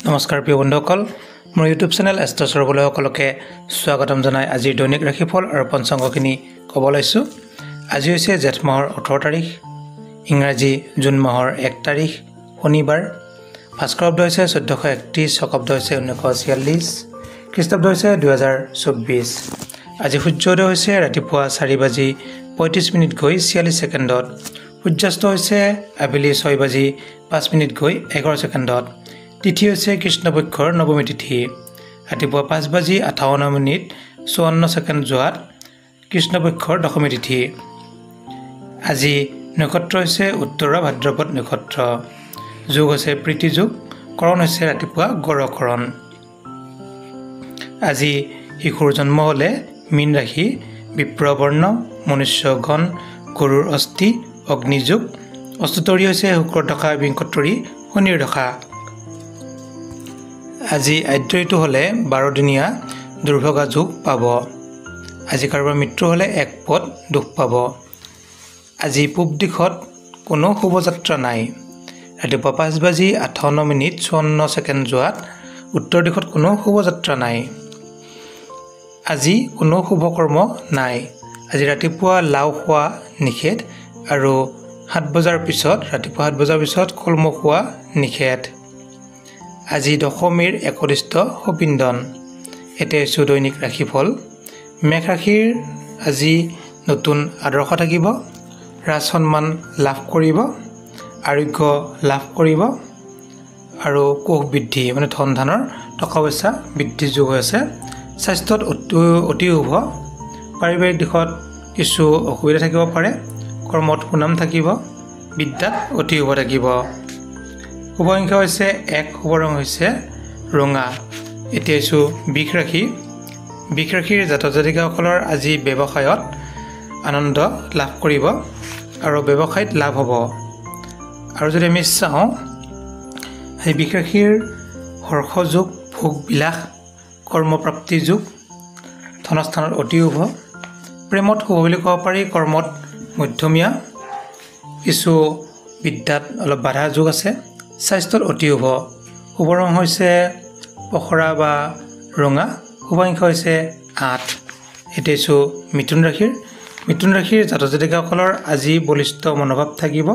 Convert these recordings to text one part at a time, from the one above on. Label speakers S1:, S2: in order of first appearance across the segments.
S1: নমস্কাৰ প্ৰিয় বন্ধুসকল, মোৰ ইউটিউব চেনেল এষ্ট্ৰ সৰ্বলৈ সকলোকে স্বাগতম জনাই আজিৰ দৈনিক ৰাশিফল আৰু পঞ্চাংগখিনি ক'ব লৈছোঁ। আজি হৈছে জেঠ মাহৰ 18 তাৰিখ, ইংৰাজী জুন মাহৰ 1 তাৰিখ, শনিবাৰ। ভাস্কৰাব্দ হৈছে 1431, শকাব্দ হৈছে 1946, খ্ৰীষ্টাব্দ হৈছে 2024। আজি সূৰ্যোদয় হৈছে ৰাতিপুৱা 4:35 গৈ 46 ছেকেণ্ডত, সূৰ্যাস্ত হৈছে আবেলি 6:05 গৈ 11 ছেকেণ্ডত। তিথি হৈছে কৃষ্ণপক্ষৰ নৱমী তিথি, ৰাতিপুৱা 5:58 54 ছেকেণ্ড যোৱাত কৃষ্ণপক্ষৰ দশমী তিথি। আজি নক্ষত্ৰ হৈছে উত্তৰা ভাদ্ৰপদ নক্ষত্ৰ, যোগ হৈছে প্ৰীতি যোগ, কৰণ হৈছে ৰাতিপুৱা গড়কৰণ। আজি শিশুৰ জন্ম হ'লে মীন ৰাশি, বিপ্ৰবৰ্ণ, মনুষ্যগণ, গৰুৰ অস্থি, অগ্নিযোগ, অস্তুতৰী হৈছে শুক্ৰ দশা, বিংশোত্তৰী শনিৰ দশা। আজি আদ্য ঋতু হ'লে 12 দিনীয়া দুৰ্ভগা যোগ পাব। আজি কাৰোবাৰ মৃত্যু হ'লে 1 পদ দুখ পাব। আজি পূব দিশত কোনো শুভযাত্ৰা নাই, ৰাতিপুৱা 5:58 54 ছেকেণ্ড যোৱাত উত্তৰ দিশত কোনো শুভযাত্ৰা নাই। আজি কোনো শুভকৰ্ম নাই। আজি ৰাতিপুৱা লাও খোৱা নিষেধ আৰু 7 বজাৰ পিছত, ৰাতিপুৱা 7 বজাৰ পিছত কলমৌ খোৱা নিষেধ। আজি দশমীৰ একনিষ্ঠ সপিন্দন। এতিয়া হৈছে দৈনিক ৰাশিফল। মেঘ ৰাশিৰ আজি নতুন আদৰ্শ থাকিব, ৰাজ সন্মান লাভ কৰিব, আৰোগ্য লাভ কৰিব আৰু কোষ বৃদ্ধি মানে ধন ধানৰ টকা পইচা বৃদ্ধি যোগ হৈ আছে। স্বাস্থ্যত অতি শুভ, পাৰিবাৰিক দিশত কিছু অসুবিধা থাকিব পাৰে, কৰ্মত সুনাম থাকিব, বিদ্যাত অতি শুভ থাকিব। শুভ সংখ্যা হৈছে 1, শুভ ৰং হৈছে ৰঙা। এতিয়া আছোঁ বৃষ ৰাশি। বৃষ ৰাশিৰ জাতক জাতিকাসকলৰ আজি ব্যৱসায়ত আনন্দ লাভ কৰিব আৰু ব্যৱসায়ত লাভ হ'ব। আৰু যদি আমি চাওঁ, সেই বৃষ ৰাশিৰ হৰ্ষ যোগ, ভোগ বিলাস, কৰ্মপ্ৰাপ্তি যোগ, ধনস্থানত অতি শুভ। প্ৰেমত শুভ বুলি ক'ব পাৰি, কৰ্মত মধ্যমীয়া, কিছু বিদ্যাত অলপ বাধা যোগ আছে। স্বাস্থ্যত অতি শুভ। শুভ ৰং হৈছে পখৰা বা ৰঙা। শুভ সংখ্যা হৈছে 8। এতিয়া আছোঁ মিথুন ৰাশিৰ। মিথুন ৰাশিৰ জাতক জাতিকাসকলৰ আজি বলিষ্ঠ মনোভাৱ থাকিব।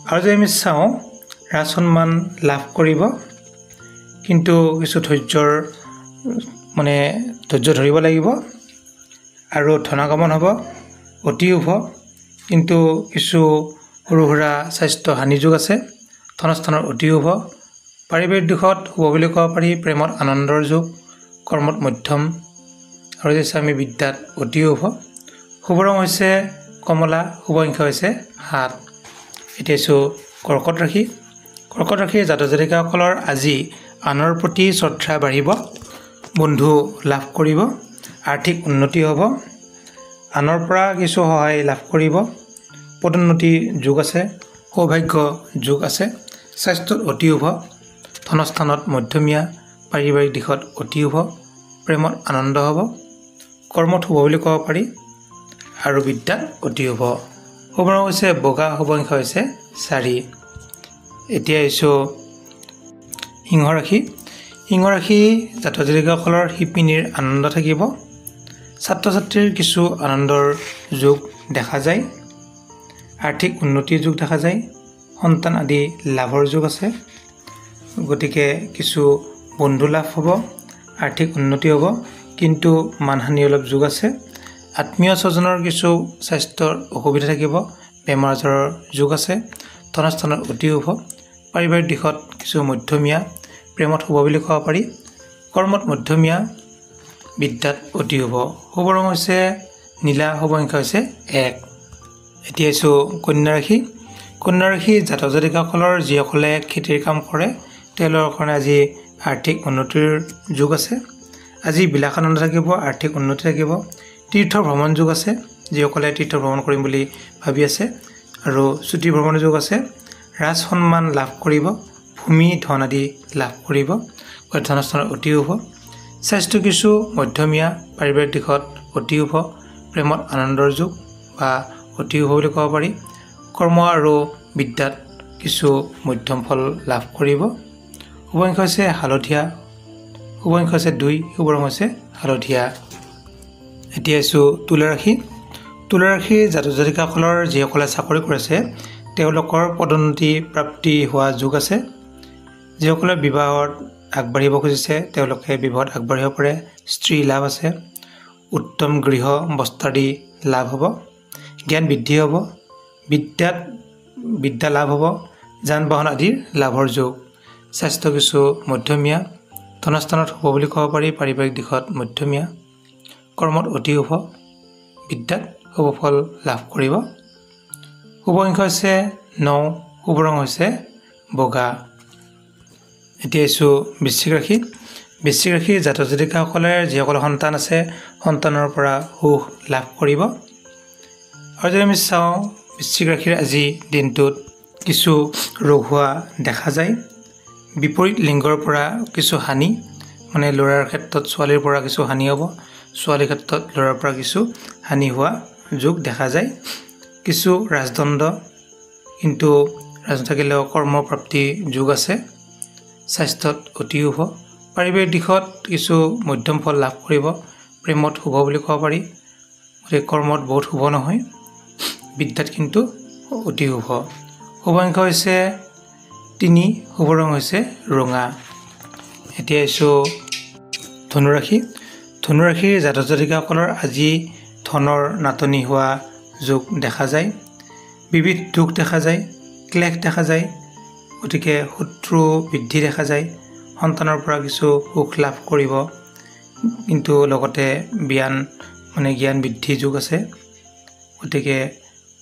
S1: আৰু যদি আমি চাওঁ, ৰাজ সন্মান লাভ কৰিব, কিন্তু কিছু ধৈৰ্য ধৰিব লাগিব। আৰু ধনাগমন হ'ব, অতি শুভ, কিন্তু কিছু সৰু সুৰা স্বাস্থ্য হানি যোগ আছে। ধনস্থানৰ অতি শুভ। পাৰিবাৰিক দিশত শুভ বুলি ক'ব পাৰি, প্ৰেমত আনন্দৰ যোগ, কৰ্মত মধ্যম, আৰু যদি আমি বিদ্যাত অতি শুভ। শুভ ৰং হৈছে কমলা, শুভ সংখ্যা হৈছে 7। এতিয়া আছোঁ কৰ্কট ৰাশি। কৰ্কট ৰাশিৰ জাতক জাতিকাসকলৰ আজি আনৰ প্ৰতি শ্ৰদ্ধা বাঢ়িব, বন্ধু লাভ কৰিব, আৰ্থিক উন্নতি হ'ব, আনৰ পৰা কিছু সহায় লাভ কৰিব, পদোন্নতি যোগ আছে, সৌভাগ্য যোগ আছে। স্বাস্থ্যত অতি শুভ, ধনস্থানত মধ্যমীয়া, পাৰিবাৰিক দিশত অতি শুভ, প্ৰেমত আনন্দ হ'ব, কৰ্মত শুভ বুলি ক'ব পাৰি, আৰু বিদ্যাত অতি শুভ। শুভ ৰং হৈছে বগা, শুভ সংখ্যা হৈছে 4। এতিয়া আহিছোঁ সিংহ ৰাশি। সিংহ ৰাশি জাতক জাতিকাসকলৰ শিপিনীৰ আনন্দ থাকিব, ছাত্ৰ ছাত্ৰীৰ কিছু আনন্দৰ যোগ দেখা যায়, আৰ্থিক উন্নতিৰ যোগ দেখা যায়, সন্তান আদি লাভৰ যোগ আছে। গতিকে কিছু বন্ধু লাভ হ'ব, আৰ্থিক উন্নতি হ'ব, কিন্তু মানহানি অলপ যোগ আছে। আত্মীয় স্বজনৰ কিছু স্বাস্থ্যৰ অসুবিধা থাকিব, বেমাৰ আজাৰৰ যোগ আছে। ধনস্থানত অতি শুভ, পাৰিবাৰিক দিশত কিছু মধ্যমীয়া, প্ৰেমত শুভ বুলি ক'ব পাৰি, কৰ্মত মধ্যমীয়া, বিদ্যাত অতি শুভ। শুভ ৰং হৈছে নীলা, শুভ সংখ্যা হৈছে 1। এতিয়া আছোঁ কন্যা ৰাশি। কন্যা ৰাশি জাতক জাতিকাসকলৰ যিসকলে খেতিৰ কাম কৰে, তেওঁলোকৰ কাৰণে আজি আৰ্থিক উন্নতিৰ যোগ আছে। আজি বিলাস আনন্দ থাকিব, আৰ্থিক উন্নতি থাকিব, তীৰ্থ ভ্ৰমণ যোগ আছে, যিসকলে তীৰ্থ ভ্ৰমণ কৰিম বুলি ভাবি আছে, আৰু ছুটি ভ্ৰমণৰ যোগ আছে। ৰাজ সন্মান লাভ কৰিব, ভূমি ধন আদি লাভ কৰিব, ধনস্থানত অতি শুভ। স্বাস্থ্য কিছু মধ্যমীয়া, পাৰিবাৰিক দিশত অতি শুভ, প্ৰেমত আনন্দৰ যোগ বা অতি শুভ বুলি ক'ব পাৰি, কৰ্ম আৰু বিদ্যাত কিছু মধ্যম ফল লাভ কৰিব। শুভ অংশ হৈছে হালধীয়া, শুভ অংশ হৈছে 2, শুভ ৰং হৈছে হালধীয়া। এতিয়া আছোঁ তুলা ৰাশি। তুলা ৰাশিৰ জাতক জাতিকাসকলৰ যিসকলে চাকৰি কৰিছে তেওঁলোকৰ পদোন্নতি প্ৰাপ্তি হোৱা যোগ আছে। যিসকলে বিবাহত আগবাঢ়িব খুজিছে তেওঁলোকে বিবাহত আগবাঢ়িব পাৰে। স্ত্ৰী লাভ আছে। উত্তম গৃহ বস্ত্ৰাদি লাভ হ'ব। জ্ঞান বৃদ্ধি হ'ব। বিদ্যা লাভ হ'ব। যান বাহন আদিৰ লাভৰ যোগ। স্বাস্থ্য কিছু মধ্যমীয়া। ধনস্থানত শুভ বুলি ক'ব পাৰি। পাৰিবাৰিক দিশত মধ্যমীয়া। কৰ্মত অতি শুভ। বিদ্যাত শুভ ফল লাভ কৰিব। শুভ অংশ হৈছে 9, শুভ ৰং হৈছে বগা। এতিয়া আছোঁ বৃশ্চিক ৰাশি। বৃশ্চিক ৰাশিৰ জাতক জাতিকাসকলে যিসকলৰ সন্তান আছে সন্তানৰ পৰা সুখ লাভ কৰিব। আৰু যদি আমি চাওঁ বৃশ্চিক ৰাশিৰ আজি দিনটোত কিছু ৰোগ হোৱা দেখা যায়। বিপৰীত লিংগৰ পৰা কিছু হানি, মানে ল'ৰাৰ ক্ষেত্ৰত ছোৱালীৰ পৰা কিছু হানি হ'ব। ছোৱালীৰ ক্ষেত্ৰত ল'ৰাৰ পৰা কিছু হানি হোৱা যোগ দেখা যায়। কিছু ৰাজদণ্ড, কিন্তু ৰাজদণ্ড থাকিলেও কৰ্মপ্ৰাপ্তি যোগ আছে। স্বাস্থ্যত অতি শুভ। পাৰিবাৰিক দিশত কিছু মধ্যম ফল লাভ কৰিব। প্ৰেমত শুভ বুলি ক'ব পাৰি। গতিকে কৰ্মত বহুত শুভ নহয়। বিদ্যাত কিন্তু অতি শুভ। শুভ অংশ হৈছে 3, শুভ ৰং হৈছে ৰঙা। এতিয়া আছোঁ ধনুৰাশি। ধনুৰাশিৰ জাতক জাতিকাসকলৰ আজি ধনৰ নাটনি হোৱা যোগ দেখা যায়। বিবিধ দুখ দেখা যায়। ক্লেশ দেখা যায়। গতিকে শত্ৰু বৃদ্ধি দেখা যায়। সন্তানৰ পৰা কিছু সুখ লাভ কৰিব, কিন্তু লগতে জ্ঞান বৃদ্ধি যোগ আছে। গতিকে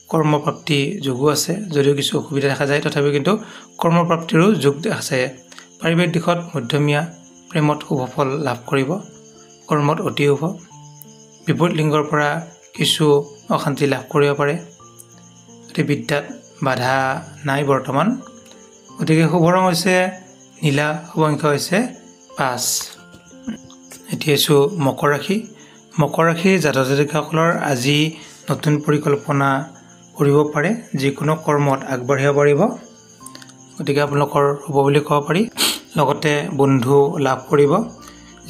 S1: কৰ্মপ্ৰাপ্তি যোগো আছে। যদিও কিছু অসুবিধা দেখা যায় তথাপিও কিন্তু কৰ্মপ্ৰাপ্তিৰো যোগ আছে। পাৰিবাৰিক দিশত মধ্যমীয়া। প্ৰেমত শুভ ফল লাভ কৰিব। কৰ্মত অতি শুভ। বিপৰীত লিংগৰ পৰা কিছু অশান্তি লাভ কৰিব পাৰে। গতিকে বিদ্যাত বাধা নাই বৰ্তমান। গতিকে শুভ ৰং হৈছে নীলা, শুভ অংশ হৈছে 5। এতিয়া আছোঁ মকৰ ৰাশি। মকৰ ৰাশিৰ জাতক জাতিকাসকলৰ আজি নতুন পৰিকল্পনা কৰিব পাৰে। যিকোনো কৰ্মত আগবাঢ়িব পাৰিব। গতিকে আপোনালোকৰ শুভ বুলি ক'ব পাৰি। লগতে বন্ধু লাভ কৰিব।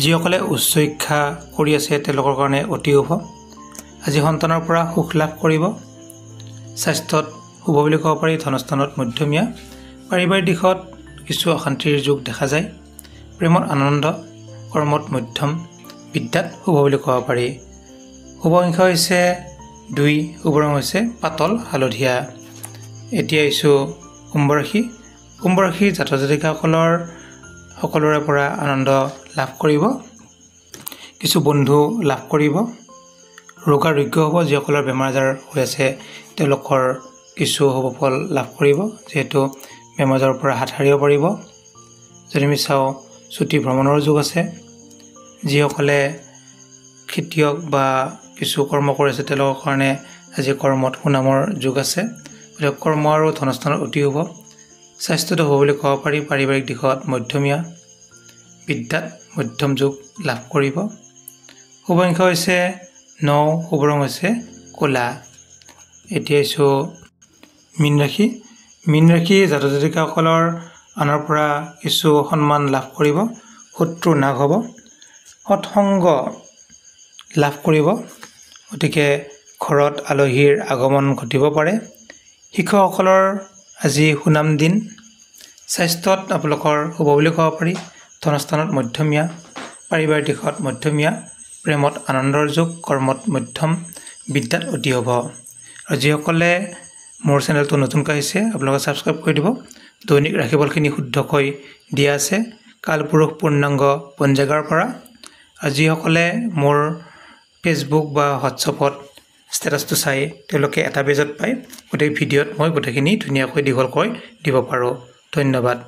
S1: যিসকলে উচ্চ শিক্ষা কৰি আছে তেওঁলোকৰ কাৰণে অতি শুভ। আজি সন্তানৰ পৰা সুখ লাভ কৰিব। স্বাস্থ্যত শুভ বুলি ক'ব পাৰি। ধনস্থানত মধ্যমীয়া। পাৰিবাৰিক দিশত কিছু অশান্তিৰ যোগ দেখা যায়। প্ৰেমত আনন্দ। কৰ্মত মধ্যম। বিদ্যাত শুভ বুলি ক'ব পাৰি। শুভ অংশ হৈছে 2, শুভ ৰং হৈছে পাতল হালধীয়া। এতিয়া আহিছোঁ কুম্ভ ৰাশি। কুম্ভ ৰাশিৰ জাতক জাতিকাসকলৰ সকলোৰে পৰা আনন্দ লাভ কৰিব। কিছু বন্ধু লাভ কৰিব। ৰোগাৰোগ্য হ'ব। যিসকলৰ বেমাৰ আজাৰ হৈ আছে তেওঁলোকৰ কিছু শুভ ফল লাভ কৰিব, যিহেতু বেমাৰ আজাৰৰ পৰা হাত সাৰিব পাৰিব। যদি আমি চাওঁ ছুটি ভ্ৰমণৰ যোগ আছে। যিসকলে খেতিয়ক বা কিছু কৰ্ম কৰি আছে তেওঁলোকৰ কাৰণে আজি কৰ্মত সুনামৰ যোগ আছে। গতিকে কৰ্ম আৰু ধনস্থানৰ অতি শুভ। স্বাস্থ্যটো হ'ব বুলি ক'ব পাৰি। পাৰিবাৰিক দিশত মধ্যমীয়া। বিদ্যাত মধ্যম যোগ লাভ কৰিব। শুভ অংশ হৈছে 9, শুভ ৰং হৈছে ক'লা। এতিয়া আছোঁ মীন ৰাশি। মীন ৰাশি জাতক জাতিকাসকলৰ আনৰ পৰা কিছু সন্মান লাভ কৰিব। শত্ৰু নাশ হ'ব। সৎসংগ লাভ কৰিব। গতিকে ঘৰত আলহীৰ আগমন ঘটিব পাৰে। শিক্ষকসকলৰ আজি সুনাম দিন। স্বাস্থ্যত আপোনালোকৰ শুভ বুলি ক'ব পাৰি। ধনস্থানত মধ্যমীয়া। পাৰিবাৰিক দিশত মধ্যমীয়া। প্ৰেমত আনন্দৰ যোগ। কৰ্মত মধ্যম। বিদ্যাত অতি শুভ। আৰু যিসকলে মোৰ চেনেলটো নতুনকৈ আহিছে আপোনালোকে ছাবস্ক্ৰাইব কৰি দিব। দৈনিক ৰাশিফলখিনি শুদ্ধকৈ দিয়া আছে কালপুৰুষ পূৰ্ণাংগ পঞ্জিকাৰ পৰা। আৰু যিসকলে মোৰ ফেচবুক বা হোৱাটছআপত ষ্টেটাছটো চাই তেওঁলোকে এটা পেজত পায়। গতিকে ভিডিঅ'ত মই গোটেইখিনি ধুনীয়াকৈ দীঘলকৈ দিব পাৰোঁ। ধন্যবাদ।